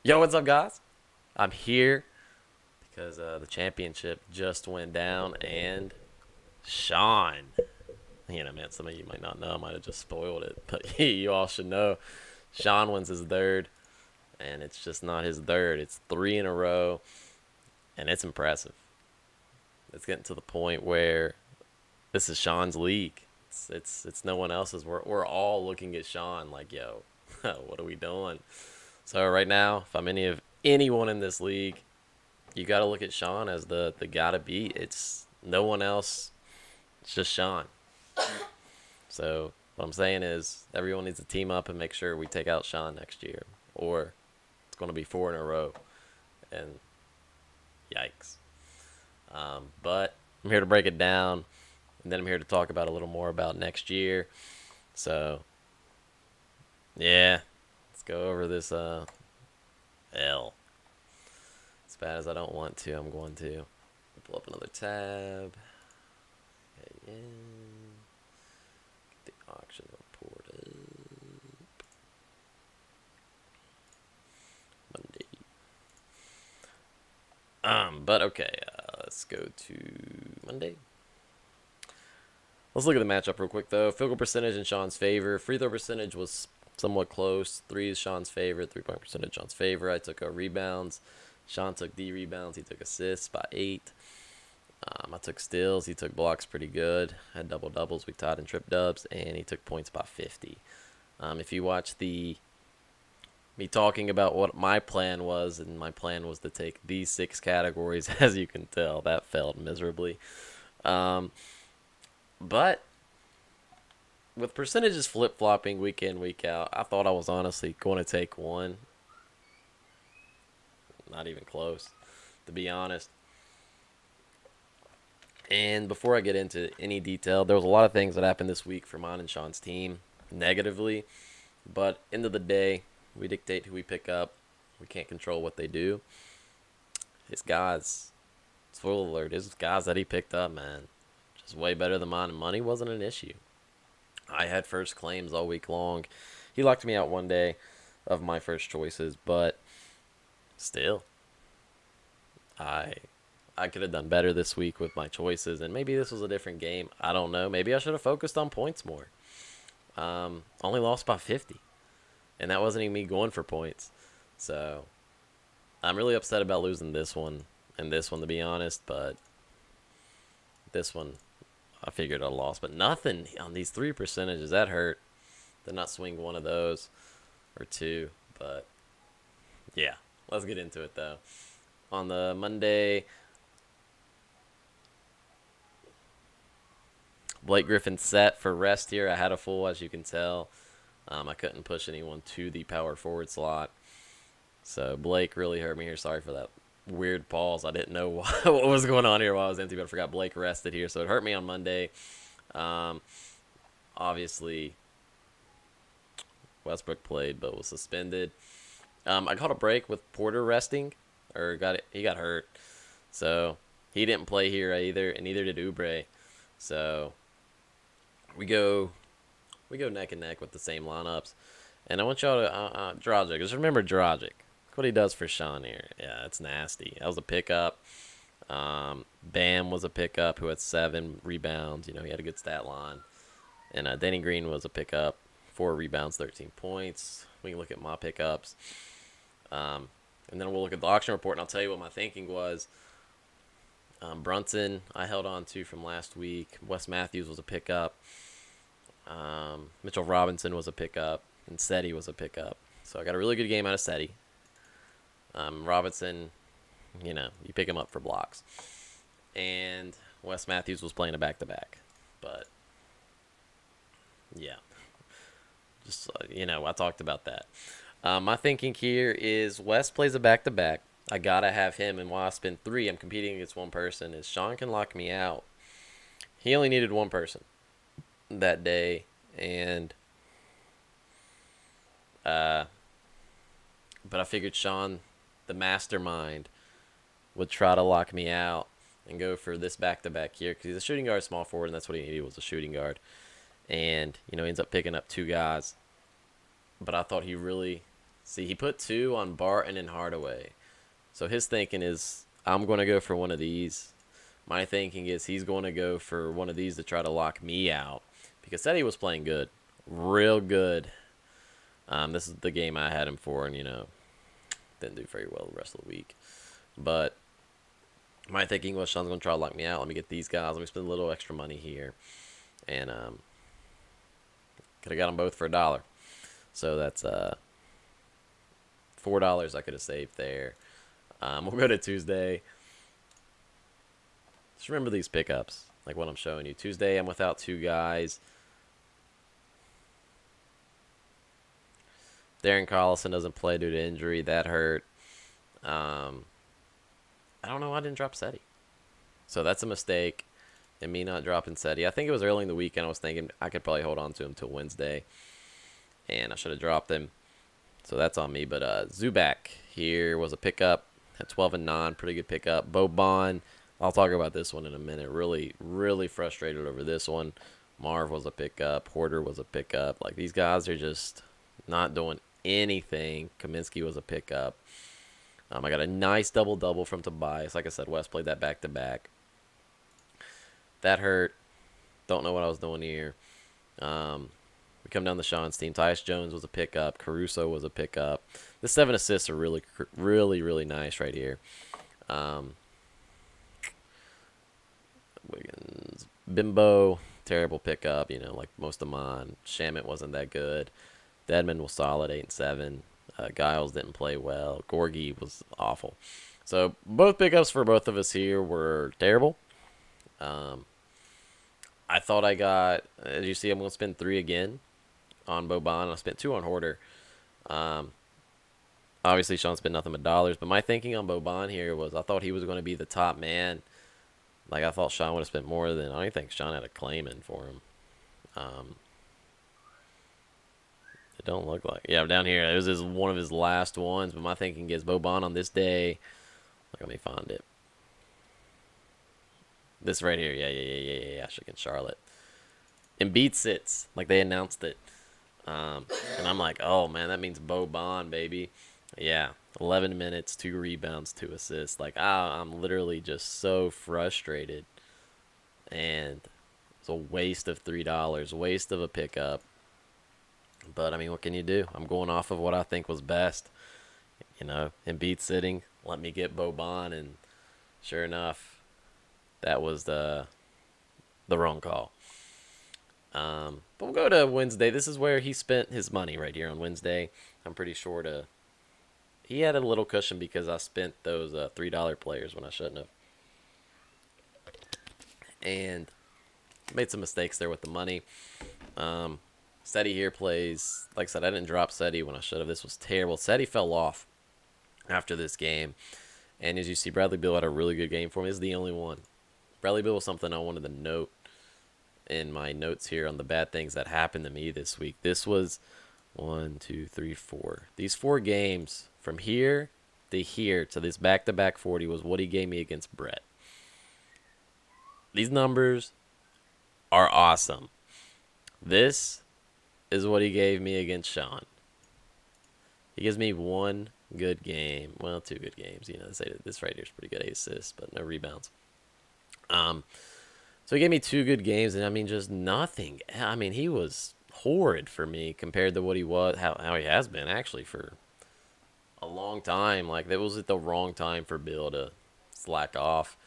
Yo, what's up, guys? I'm here because the championship just went down, and Sean, man, some of you might not know, I might have just spoiled it, but you all should know. Sean wins his third, and it's just not his third. It's three in a row, and it's impressive. It's getting to the point where this is Sean's league. It's no one else's. We're all looking at Sean like, yo, what are we doing? So right now, if I'm anyone in this league, you got to look at Sean as the guy to beat. It's no one else. It's just Sean. So what I'm saying is everyone needs to team up and make sure we take out Sean next year, or it's going to be four in a row, and yikes. But I'm here to break it down, and then I'm here to talk about a little more about next year. So yeah, let's go over this L. As bad as I don't want to, I'm going to pull up another tab. Okay, get the auction report up. Monday. But okay, let's go to Monday. Let's look at the matchup real quick, though. Field goal percentage in Sean's favor. Free throw percentage was somewhat close. Three is Sean's favor. 3-point percentage Sean's favor. I took rebounds. Sean took D rebounds. He took assists by 8. I took steals. He took blocks pretty good. Had double doubles. We tied in trip dubs, and he took points by 50. If you watch me talking about what my plan was, and my plan was to take these 6 categories, as you can tell, that failed miserably. But with percentages flip flopping week in, week out, I thought I was honestly going to take one. Not even close, to be honest. And before I get into any detail, there was a lot of things that happened this week for mine and Sean's team negatively. But end of the day, we dictate who we pick up. We can't control what they do. His guys, spoiler alert, his guys that he picked up, man, just way better than mine, and money wasn't an issue. I had first claims all week long. He locked me out one day of my first choices, but still, I could have done better this week with my choices, and maybe this was a different game. I don't know. Maybe I should have focused on points more. Only lost by 50, and that wasn't even me going for points. So I'm really upset about losing this one and this one, to be honest, but this one I figured I lost. But nothing on these 3 percentages. That hurt. Did not swing one of those or two, but yeah, let's get into it though. On the Monday, Blake Griffin set for rest here. I had a full, as you can tell. I couldn't push anyone to the power forward slot. So Blake really hurt me here. Sorry for that weird pause. I didn't know what was going on here while I was empty, but I forgot Blake rested here. So it hurt me on Monday. Obviously, Westbrook played but was suspended. I caught a break with Porter resting, or he got hurt. So he didn't play here either, and neither did Oubre. So we go neck and neck with the same lineups. And I want y'all to Dragic. Just remember Dragic. Look what he does for Sean here. Yeah, it's nasty. That was a pickup. Bam was a pickup who had 7 rebounds. He had a good stat line. And Danny Green was a pickup. 4 rebounds, 13 points. We can look at my pickups. And then we'll look at the auction report, and I'll tell you what my thinking was. Brunson, I held on to from last week. Wes Matthews was a pickup. Mitchell Robinson was a pickup. And Seti was a pickup. So I got a really good game out of Seti. Robinson, you pick him up for blocks. And Wes Matthews was playing a back-to-back. But, yeah. Just, I talked about that. My thinking here is Wes plays a back-to-back. I got to have him, and while I spend 3, I'm competing against one person, is Sean can lock me out. He only needed one person that day, and but I figured Sean, the mastermind, would try to lock me out and go for this back-to-back here, because he's a shooting guard, small forward, and that's what he needed, was a shooting guard. And, he ends up picking up 2 guys. But I thought he really See, he put 2 on Barton and Hardaway. So his thinking is, I'm going to go for one of these. My thinking is he's going to go for one of these to try to lock me out. Because Seti was playing good. Real good. This is the game I had him for, and, didn't do very well the rest of the week. But my thinking was Sean's going to try to lock me out. Let me get these guys. Let me spend a little extra money here. And could have got them both for $1. So that's $4 I could have saved there. We'll go to Tuesday. Just remember these pickups, like what I'm showing you. Tuesday, I'm without 2 guys. Darren Collison doesn't play due to injury. That hurt. I don't know why I didn't drop Seti. So that's a mistake in me not dropping Seti. I think it was early in the weekend. I was thinking I could probably hold on to him till Wednesday. And I should have dropped him. So that's on me. But Zubac here was a pickup at 12 and 9. Pretty good pickup. Boban, I'll talk about this one in a minute. Really, really frustrated over this one. Marv was a pickup. Porter was a pickup. Like, these guys are just not doing anything. Kaminsky was a pickup. I got a nice double-double from Tobias. Like I said, West played that back-to-back. That hurt. Don't know what I was doing here. We come down to Sean's team. Tyus Jones was a pickup. Caruso was a pickup. The 7 assists are really, really, really nice right here. Wiggins, Bimbo, terrible pickup. Like most of mine. Shamit wasn't that good. Dedmon was solid, 8 and 7. Giles didn't play well. Gorgie was awful. So both pickups for both of us here were terrible. I thought I got, as you see, I'm going to spend 3 again on Boban. I spent 2 on Hoarder. Obviously, Sean spent nothing but dollars. But my thinking on Boban here was I thought he was going to be the top man. Like, I thought Sean would have spent more than, I don't even think Sean had a claim in for him. It don't look like. Yeah, down here, it was one of his last ones. But my thinking is Boban on this day. Let me find it. This right here. Yeah. Against Charlotte. Embiid sits. Like, they announced it. And I'm like, oh, man, that means Boban, baby. Yeah, 11 minutes, 2 rebounds, 2 assists. Like, I'm literally just so frustrated. And it's a waste of $3. Waste of a pickup. But, I mean, what can you do? I'm going off of what I think was best. Embiid sitting. Let me get Boban. And sure enough, that was the wrong call. But we'll go to Wednesday. This is where he spent his money right here on Wednesday. I'm pretty sure he had a little cushion because I spent those $3 players when I shouldn't have. And made some mistakes there with the money. Seti here plays, like I said, I didn't drop Seti when I should have. This was terrible. Seti fell off after this game. And as you see, Bradley Beal had a really good game for me. This is the only one. Bradley Beal was something I wanted to note in my notes here on the bad things that happened to me this week. This was 1, 2, 3, 4. These 4 games from here to this back-to-back 40 was what he gave me against Brett. These numbers are awesome. This is what he gave me against Sean. He gives me 1 good game. Well, 2 good games. This right here is pretty good. 8 assists, but no rebounds. So he gave me 2 good games, and I mean, just nothing. I mean, he was horrid for me compared to what he was, how he has been actually for a long time. Like, that was at the wrong time for Bill to slack off.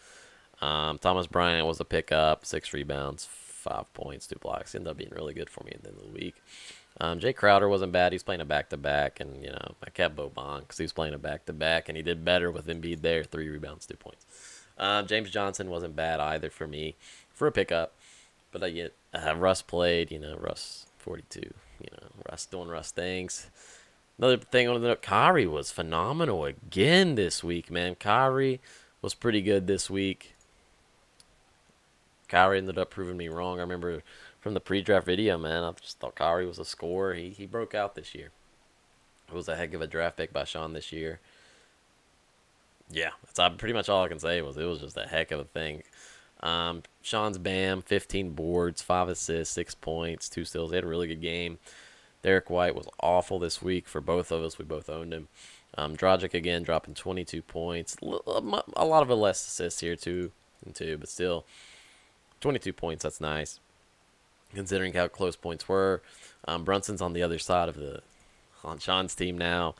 Thomas Bryant was a pickup, 6 rebounds, 5 points, 2 blocks. Ended up being really good for me at the end of the week. Jay Crowder wasn't bad. He's playing a back-to-back, and, I kept Boban because he was playing a back-to-back, and he did better with Embiid there, 3 rebounds, 2 points. James Johnson wasn't bad either for me for a pickup, but I get Russ played, Russ 42, Russ doing Russ things. Another thing I want to note, Kyrie was phenomenal again this week, man. Kyrie was pretty good this week. Kyrie ended up proving me wrong. I remember from the pre-draft video, man, I just thought Kyrie was a scorer. He broke out this year. It was a heck of a draft pick by Sean this year. Yeah, that's pretty much all I can say. It was just a heck of a thing. Sean's Bam, 15 boards, 5 assists, 6 points, 2 steals. He had a really good game. Derek White was awful this week for both of us. We both owned him. Dragic again dropping 22 points. A lot of it less assists here, 2 and 2, but still 22 points. That's nice considering how close points were. Brunson's on the other side of on Sean's team now,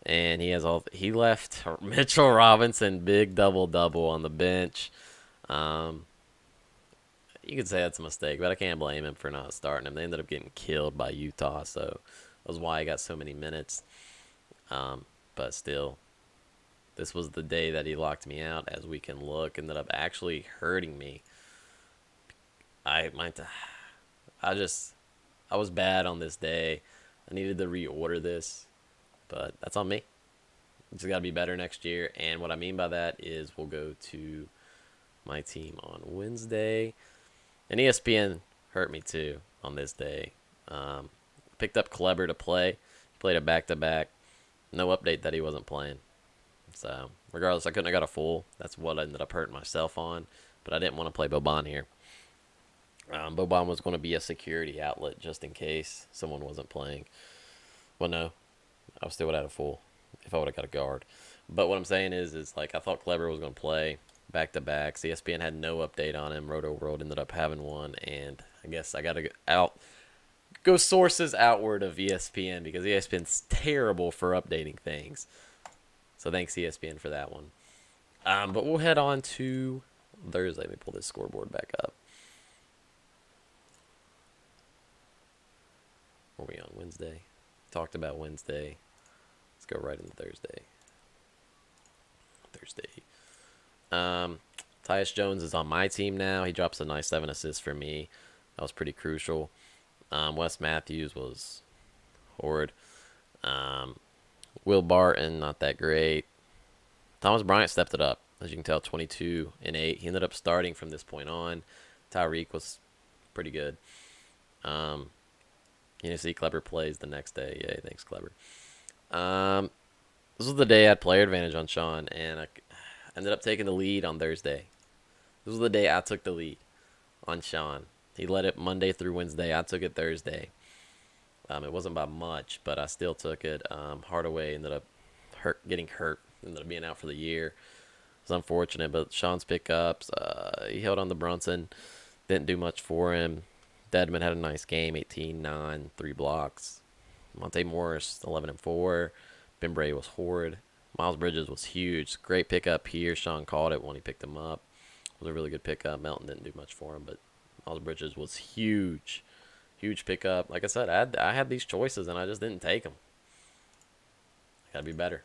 and he left Mitchell Robinson big double on the bench. You could say that's a mistake, but I can't blame him for not starting him. They ended up getting killed by Utah, so that was why he got so many minutes. But still, this was the day that he locked me out. As we can look, ended up actually hurting me. I was bad on this day. I needed to reorder this, but that's on me. Just got to be better next year. And what I mean by that is we'll go to my team on Wednesday. And ESPN hurt me too on this day. Picked up Kleber to play. He played a back-to-back. No update that he wasn't playing. So, regardless, I couldn't have got a full. That's what I ended up hurting myself on. But I didn't want to play Boban here. Boban was going to be a security outlet just in case someone wasn't playing. Well, no. I still would have had a full if I would have got a guard. But what I'm saying is like I thought Kleber was going to play back-to-backs. ESPN had no update on him. Roto World ended up having one. And I guess I got to go sources outward of ESPN because ESPN's terrible for updating things. So thanks ESPN for that one. But we'll head on to Thursday. Let me pull this scoreboard back up. Were we on Wednesday? Talked about Wednesday. Let's go right into Thursday. Tyus Jones is on my team now. He drops a nice 7 assists for me. That was pretty crucial. Wes Matthews was horrid. Will Barton, not that great. Thomas Bryant stepped it up. As you can tell, 22 and 8. He ended up starting from this point on. Tyreek was pretty good. See, Kleber plays the next day. Yay, thanks, Kleber. This was the day I had player advantage on Sean, and I ended up taking the lead on Thursday. This was the day I took the lead on Sean. He led it Monday through Wednesday. I took it Thursday. It wasn't by much, but I still took it. Hardaway ended up getting hurt. Ended up being out for the year. It was unfortunate, but Sean's pickups, he held on to Brunson. Didn't do much for him. Dedmon had a nice game, 18-9, 3 blocks. Monte Morris, 11 and 4. Ben Bray was horrid. Miles Bridges was huge. Great pickup here. Sean called it when he picked him up. It was a really good pickup. Melton didn't do much for him, but Miles Bridges was huge. Huge pickup. Like I said, I had these choices, and I just didn't take them. Got to be better.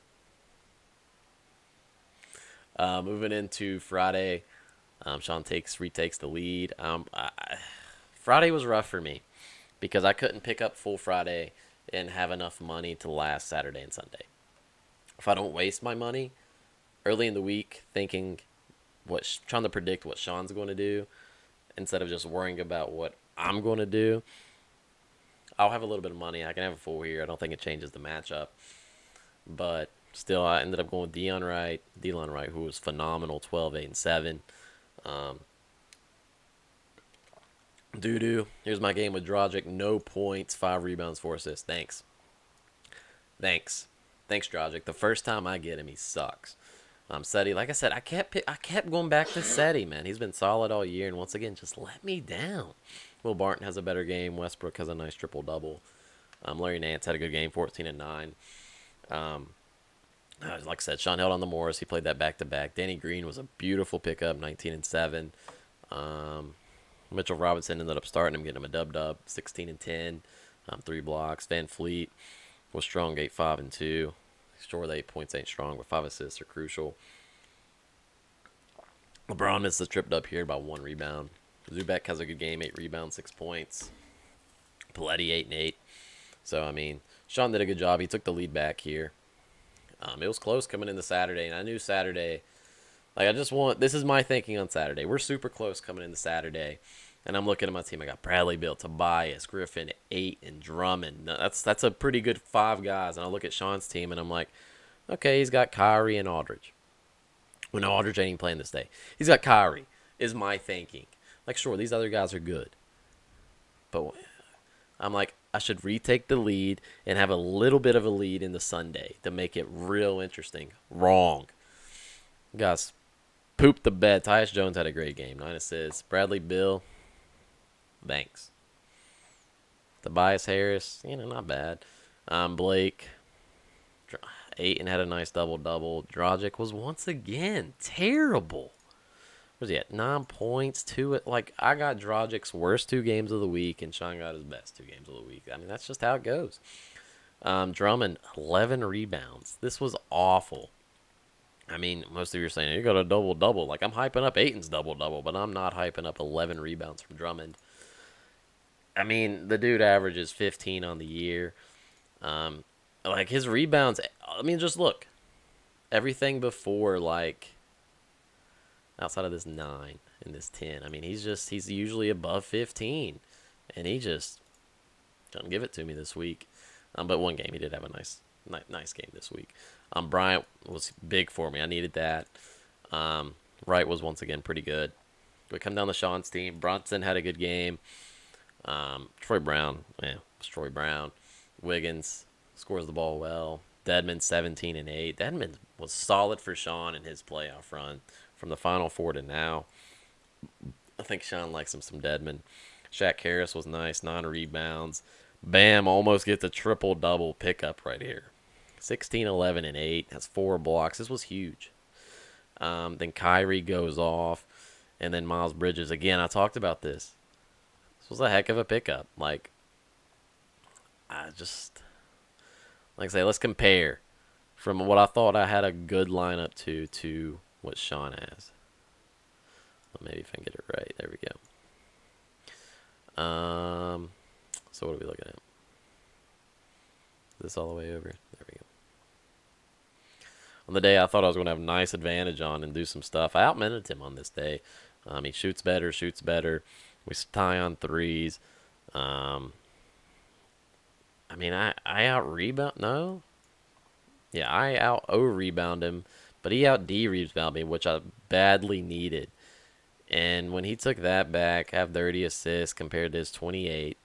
Moving into Friday, Sean retakes the lead. Friday was rough for me because I couldn't pick up full Friday and have enough money to last Saturday and Sunday. If I don't waste my money early in the week thinking trying to predict what Sean's going to do instead of just worrying about what I'm going to do, I'll have a little bit of money. I can have a full here. I don't think it changes the matchup. But still, I ended up going with DeLon Wright, who was phenomenal, 12, 8, and 7. Here's my game with Dragic. No points, 5 rebounds, 4 assists. Thanks, Dragic. The first time I get him, he sucks. Seti, like I said, I kept going back to Seti, man. He's been solid all year, and once again, just let me down. Will Barton has a better game. Westbrook has a nice triple-double. Larry Nance had a good game, 14 and 9. Like I said, Sean held on the Morris. He played that back-to-back. Danny Green was a beautiful pickup, 19 and 7. Mitchell Robinson ended up starting him, getting him a dub, 16 and 10, 3 blocks. Van Fleet was strong, 8, 5, and 2. Sure, the 8 points ain't strong, but 5 assists are crucial. LeBron missed the tripped up here by 1 rebound. Zubac has a good game, 8 rebounds, 6 points. Paletti, 8 and 8. So, I mean, Sean did a good job. He took the lead back here. It was close coming into Saturday, and I knew Saturday, this is my thinking on Saturday. We're super close coming into Saturday, and I'm looking at my team. I got Bradley Beal, Tobias, Griffin, 8, and Drummond. That's a pretty good 5 guys, and I look at Sean's team, and I'm like, okay, he's got Kyrie and Aldridge. Well, no, Aldridge ain't even playing this day. He's got Kyrie, is my thinking. Like, sure, these other guys are good, but I'm like, I should retake the lead and have a little bit of a lead in the Sunday to make it real interesting. Wrong. Guys, pooped the bed. Tyus Jones had a great game. 9 assists. Bradley Beal, thanks. Tobias Harris, not bad. Blake, 8 and had a nice double-double. Dragic was once again terrible. Where's he at? 9 points, 2. I got Dragic's worst 2 games of the week, and Sean got his best 2 games of the week. I mean, that's just how it goes. Drummond, 11 rebounds. This was awful. I mean, most of you are saying, you got a double-double. I'm hyping up Ayton's double-double, but I'm not hyping up 11 rebounds from Drummond. I mean, the dude averages 15 on the year. His rebounds, I mean, just look. Everything before, outside of this 9 and this 10, I mean, he's usually above 15. And he just doesn't give it to me this week. But one game, he did have a nice game this week. Bryant was big for me. I needed that. Wright was once again pretty good. We come down to Sean's team. Brunson had a good game. Troy Brown, it's Troy Brown. Wiggins scores the ball well. Dedmon 17 and 8. Dedmon was solid for Sean in his playoff run from the Final Four to now. I think Sean likes him some Dedmon. Shaq Harris was nice, 9 rebounds. Bam almost gets a triple-double pickup right here. 16, 11, and 8. That's 4 blocks. This was huge. Then Kyrie goes off. And then Miles Bridges. Again, I talked about this. This was a heck of a pickup. Like I say, let's compare from what I thought I had a good lineup to what Sean has. Well, maybe if I can get it right. There we go. So what are we looking at? Is this all the way over? There we go. On the day I thought I was going to have a nice advantage on and do some stuff, I outminted him on this day. He shoots better. We tie on threes. I mean, I out-rebound. No? Yeah, I out-O-rebound him, but he out-D-rebound me, which I badly needed. And when he took that back, have 30 assists compared to his 28.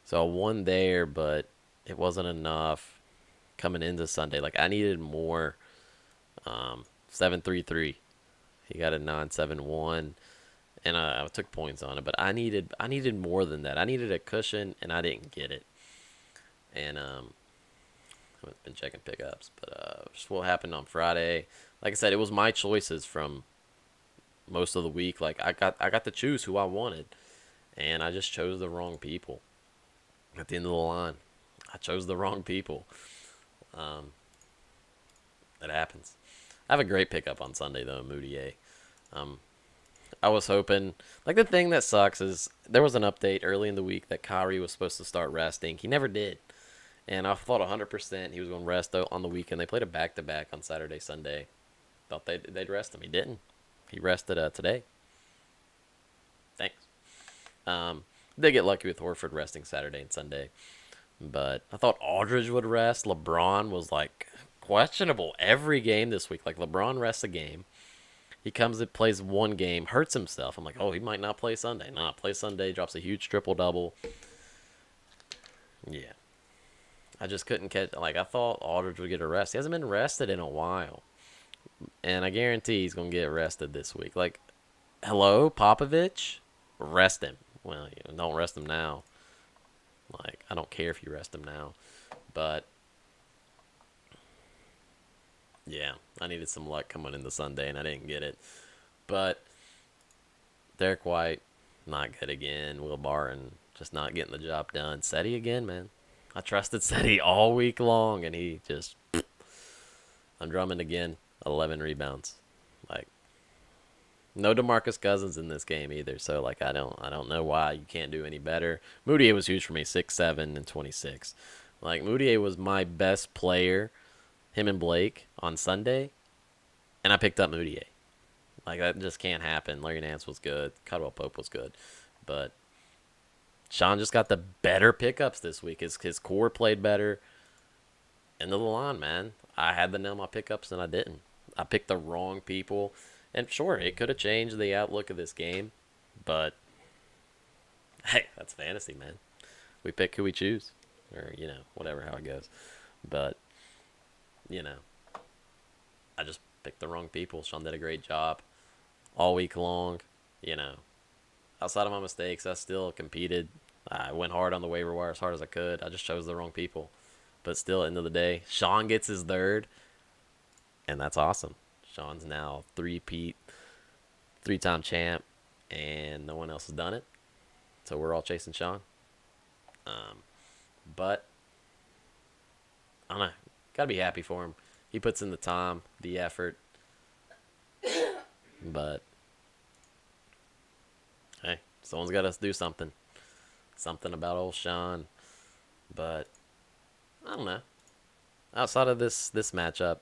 So I won there, but it wasn't enough coming into Sunday. I needed more. 7-3-3. He got a 9-7-1. And I took points on it, but I needed more than that. I needed a cushion, and I didn't get it. And I haven't been checking pickups, but just what happened on Friday. Like I said, it was my choices from most of the week. I got to choose who I wanted, and I just chose the wrong people. At the end of the line, I chose the wrong people. That happens. I have a great pickup on Sunday though, Moutier. I was hoping, the thing that sucks is there was an update early in the week that Kyrie was supposed to start resting. He never did. And I thought 100% he was going to rest on the weekend. They played a back-to-back on Saturday, Sunday. Thought they'd rest him. He didn't. He rested today. Thanks. They get lucky with Horford resting Saturday and Sunday. But I thought Aldridge would rest. LeBron was, questionable every game this week. LeBron rests a game. He comes and plays one game, hurts himself. I'm like, oh, he might not play Sunday. Play Sunday, drops a huge triple-double. Yeah. I just couldn't catch. I thought Aldridge would get a rest. He hasn't been rested in a while. And I guarantee he's going to get rested this week. Hello, Popovich? Rest him. Well, don't rest him now. I don't care if you rest him now. But yeah, I needed some luck coming into Sunday, and I didn't get it. But Derek White, not good again. Will Barton, just not getting the job done. Seti again, man. I trusted Seti all week long, and he just... I'm Drummond again, 11 rebounds. No DeMarcus Cousins in this game either, so I don't know why you can't do any better. Moutier was huge for me, 6'7", and 26. Moutier was my best player, him and Blake, on Sunday, and I picked up Moutier. That just can't happen. Larry Nance was good. Caldwell Pope was good. But Sean just got the better pickups this week. His core played better. End of the line, man. I had to nail my pickups, and I didn't. I picked the wrong people. And sure, it could have changed the outlook of this game. But, hey, that's fantasy, man. we pick who we choose, or whatever how it goes. But you know, I just picked the wrong people. Sean did a great job all week long. You know, outside of my mistakes, I still competed. I went hard on the waiver wire as hard as I could. I just chose the wrong people. But still, at the end of the day, Sean gets his third, and that's awesome. Sean's now three-time champ, and no one else has done it. So we're all chasing Sean. But I don't know. Gotta be happy for him. He puts in the time, the effort. But hey, someone's got to do something. Something about old Sean. But I don't know. Outside of this matchup,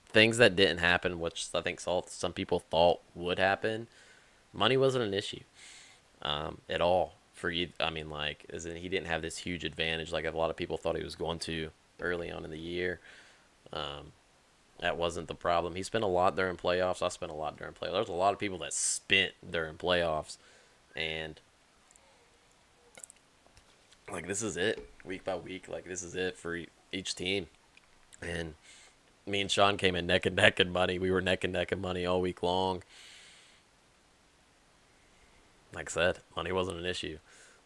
things that didn't happen, which I think some people thought would happen, money wasn't an issue at all for you. I mean, like, he didn't have this huge advantage like a lot of people thought he was going to early on in the year. That wasn't the problem. He spent a lot during playoffs. I spent a lot during playoffs. There's a lot of people that spent during playoffs, and like, this is it week by week. Like, this is it for each team. And me and Sean came in neck and neck in money. We were neck and neck in money all week long. Like I said, money wasn't an issue.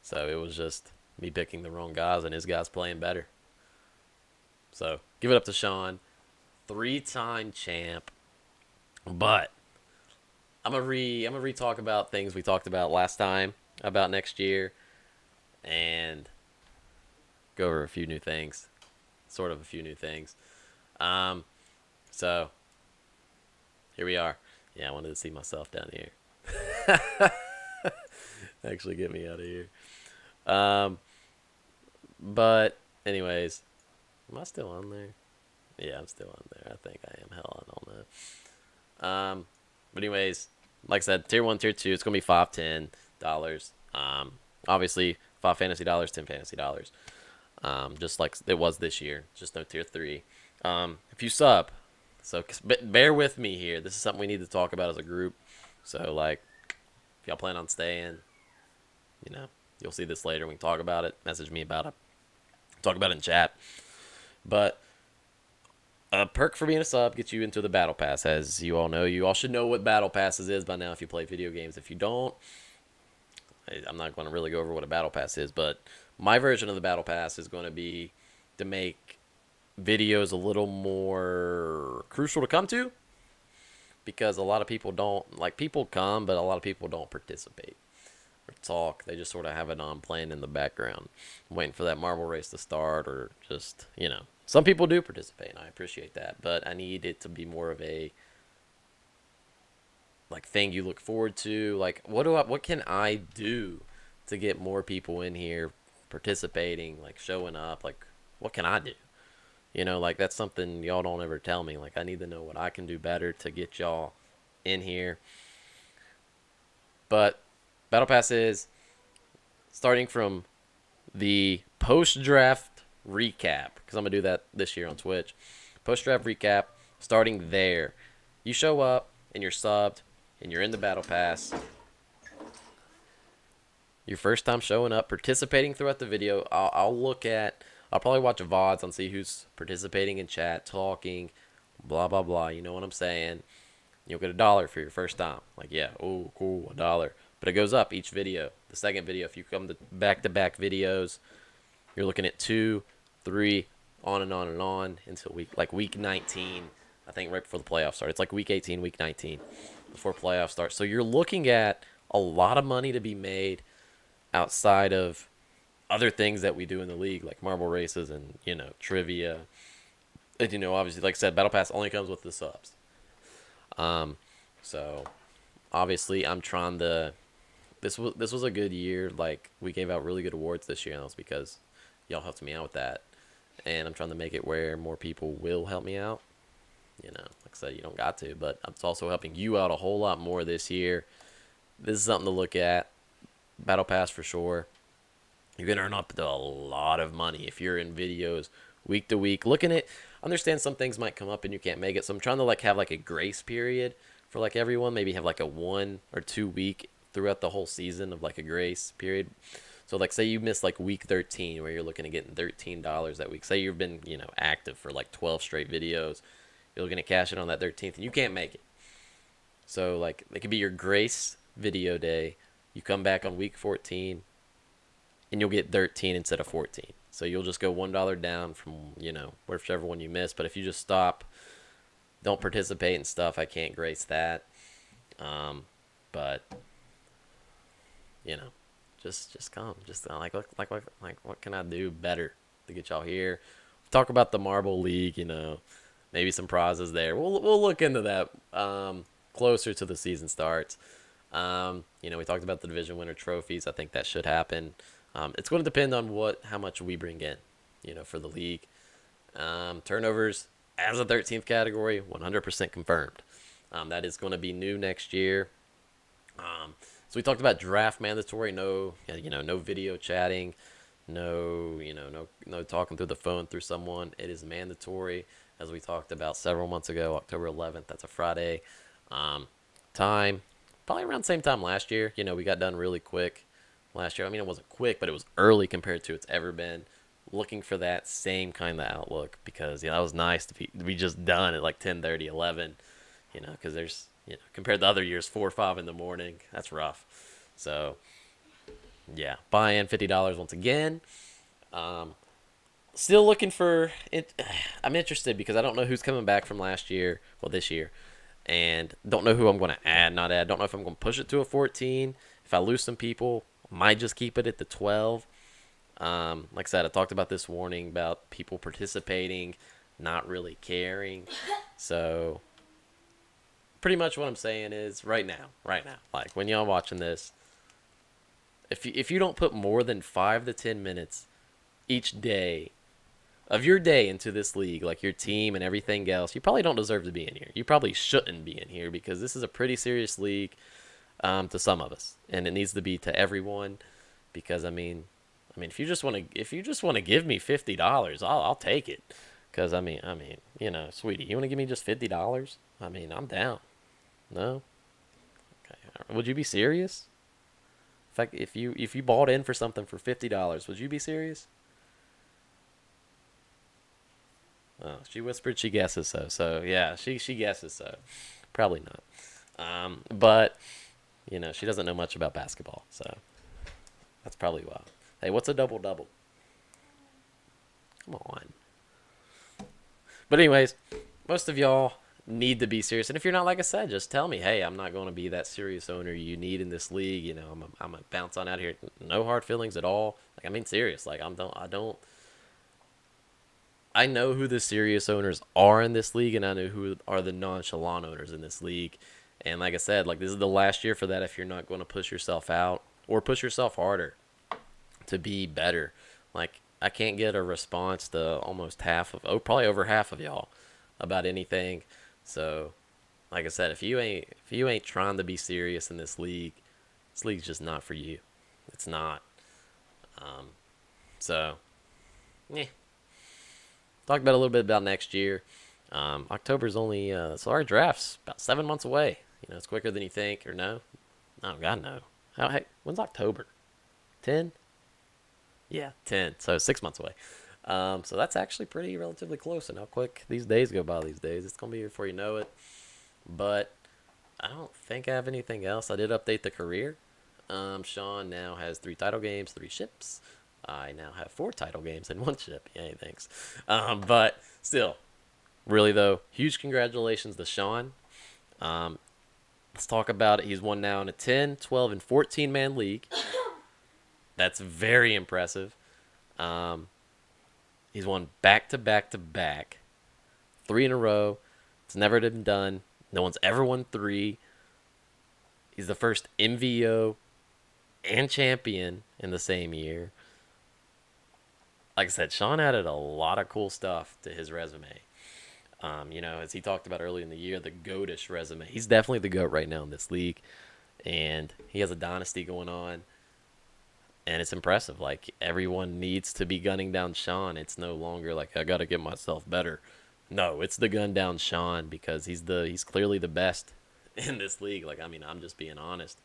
So it was just me picking the wrong guys and his guys playing better. So give it up to Sean. 3-time champ. But I'm gonna re-talk about things we talked about last time about next year, and go over a few new things. Sort of a few new things. So here we are. Yeah, I wanted to see myself down here. Actually get me out of here. But anyways, am I still on there? Yeah, I'm still on there. I think I am. Hell, I don't know. But anyways, like I said, tier 1, tier 2, it's gonna be $5, $10. Obviously, $5 fantasy dollars, $10 fantasy dollars. Just like it was this year. Just no tier 3. If you sub, so bear with me here. This is something we need to talk about as a group. So, like, if y'all plan on staying, you'll see this later. We can talk about it. Message me about it. Talk about it in chat. But a perk for being a sub gets you into the Battle Pass. As you all know, you all should know what Battle Passes is by now if you play video games. If you don't, I'm not going to really go over what a Battle Pass is, but my version of the Battle Pass is going to be to make videos a little more crucial to come to, because a lot of people don't, like, people come, but a lot of people don't participate or talk. They just sort of have it on playing in the background, waiting for that marble race to start, or just, some people do participate, and I appreciate that, but I need it to be more of a, like, thing you look forward to. Like, what can I do to get more people in here participating, like, showing up? Like, what can I do? Like, that's something y'all don't ever tell me. Like, I need to know what I can do better to get y'all in here. But Battle Pass is starting from the post-draft recap, because I'm going to do that this year on Twitch. Post-draft recap, starting there. You show up, and you're subbed, and you're in the Battle Pass. Your first time showing up, participating throughout the video. I'll probably watch VODs and see who's participating in chat, talking, blah, blah, blah. You know what I'm saying? You'll get $1 for your first time. Like, yeah, oh, cool, $1. But it goes up each video. The second video, if you come to back-to-back videos, you're looking at 2, 3, on and on and on until week 19. I think right before the playoffs start. It's like week 18, week 19 before playoffs start. So you're looking at a lot of money to be made outside of other things that we do in the league, like marble races and, trivia. And, obviously, like I said, Battle Pass only comes with the subs. So, obviously, I'm trying to... This was a good year. Like, we gave out really good awards this year, and that was because y'all helped me out with that. And I'm trying to make it where more people will help me out. Like I said, you don't got to, but it's also helping you out a whole lot more this year. This is something to look at. Battle Pass for sure. You're going to earn up to a lot of money if you're in videos week to week. Understand some things might come up and you can't make it. So I'm trying to have a grace period for everyone. Maybe have a 1 or 2 week throughout the whole season of a grace period. So like say you miss like week 13 where you're looking at getting $13 that week. Say you've been, active for like 12 straight videos. You're looking to cash in on that 13th and you can't make it. So like it could be your grace video day. You come back on week 14 and you'll get 13 instead of 14. So you'll just go $1 down from, whichever one you missed. But if you just stop, don't participate in stuff, I can't grace that. But just come. Just what can I do better to get y'all here? Talk about the Marble League, maybe some prizes there. We'll look into that closer to the season starts. We talked about the division winner trophies. I think that should happen. It's going to depend on how much we bring in, for the league. Turnovers as a 13th category, 100% confirmed. That is going to be new next year. So we talked about draft mandatory, no video chatting, no talking through the phone through someone. It is mandatory, as we talked about several months ago, October 11th. That's a Friday. Time, probably around the same time last year. We got done really quick last year. I mean, it wasn't quick, but it was early compared to it's ever been. Looking for that same kind of outlook because, that was nice to be just done at like 10:30, 11, because there's, compared to other years, 4 or 5 in the morning, that's rough. So, yeah, buy in $50 once again. Still looking for it. I'm interested because I don't know who's coming back from last year, this year, and don't know who I'm going to add, not add. Don't know if I'm going to push it to a 14. If I lose some people, might just keep it at the 12. Like I said, I talked about this warning about people participating, not really caring. So pretty much what I'm saying is right now, like when y'all watching this, if you don't put more than 5 to 10 minutes each day of your day into this league, like your team and everything else, you probably don't deserve to be in here. You probably shouldn't be in here because this is a pretty serious league to some of us, and it needs to be to everyone. Because I mean, if you just want to give me $50, I'll take it. Because I mean, sweetie, you want to give me just $50? I mean, I'm down. No? Okay. Would you be serious? If you bought in for something for $50, would you be serious? Oh, she whispered she guesses so. So yeah, she guesses so. Probably not. But she doesn't know much about basketball, so that's probably why. Hey, what's a double-double? Come on. But anyways, most of y'all need to be serious. And if you're not, like I said, just tell me, hey, I'm not going to be that serious owner you need in this league. I'm going to bounce on out here. No hard feelings at all. Like, I mean, serious. Like, I know who the serious owners are in this league, and I know who are the nonchalant owners in this league. And like I said, like, this is the last year for that if you're not going to push yourself out or push yourself harder to be better. Like, I can't get a response to almost probably over half of y'all about anything. So, like I said, if you ain't trying to be serious in this league's just not for you. It's not. So, yeah. Talk about a little bit about next year. October's only so our draft's about 7 months away. It's quicker than you think, or no? Oh God, no. When's October? 10? Yeah, 10. So 6 months away. So that's actually relatively close. And how quick these days go by these days. It's gonna be here before you know it. But I don't think I have anything else. I did update the career. Sean now has 3 title games, 3 ships. I now have 4 title games and 1 ship. Yay, thanks. But still, really though, huge congratulations to Sean. Let's talk about it. He's won now in a 10, 12, and 14-man league. That's very impressive. He's won back-to-back-to-back. 3 in a row. It's never been done. No one's ever won 3. He's the first MVO and champion in the same year. Like I said, Sean added a lot of cool stuff to his resume. As he talked about earlier in the year, the GOAT-ish resume. He's definitely the GOAT right now in this league. And he has a dynasty going on. And it's impressive. Like, everyone needs to be gunning down Sean. It's no longer like, I got to get myself better. No, it's the gun down Sean because he's clearly the best in this league. Like, I mean, I'm just being honest.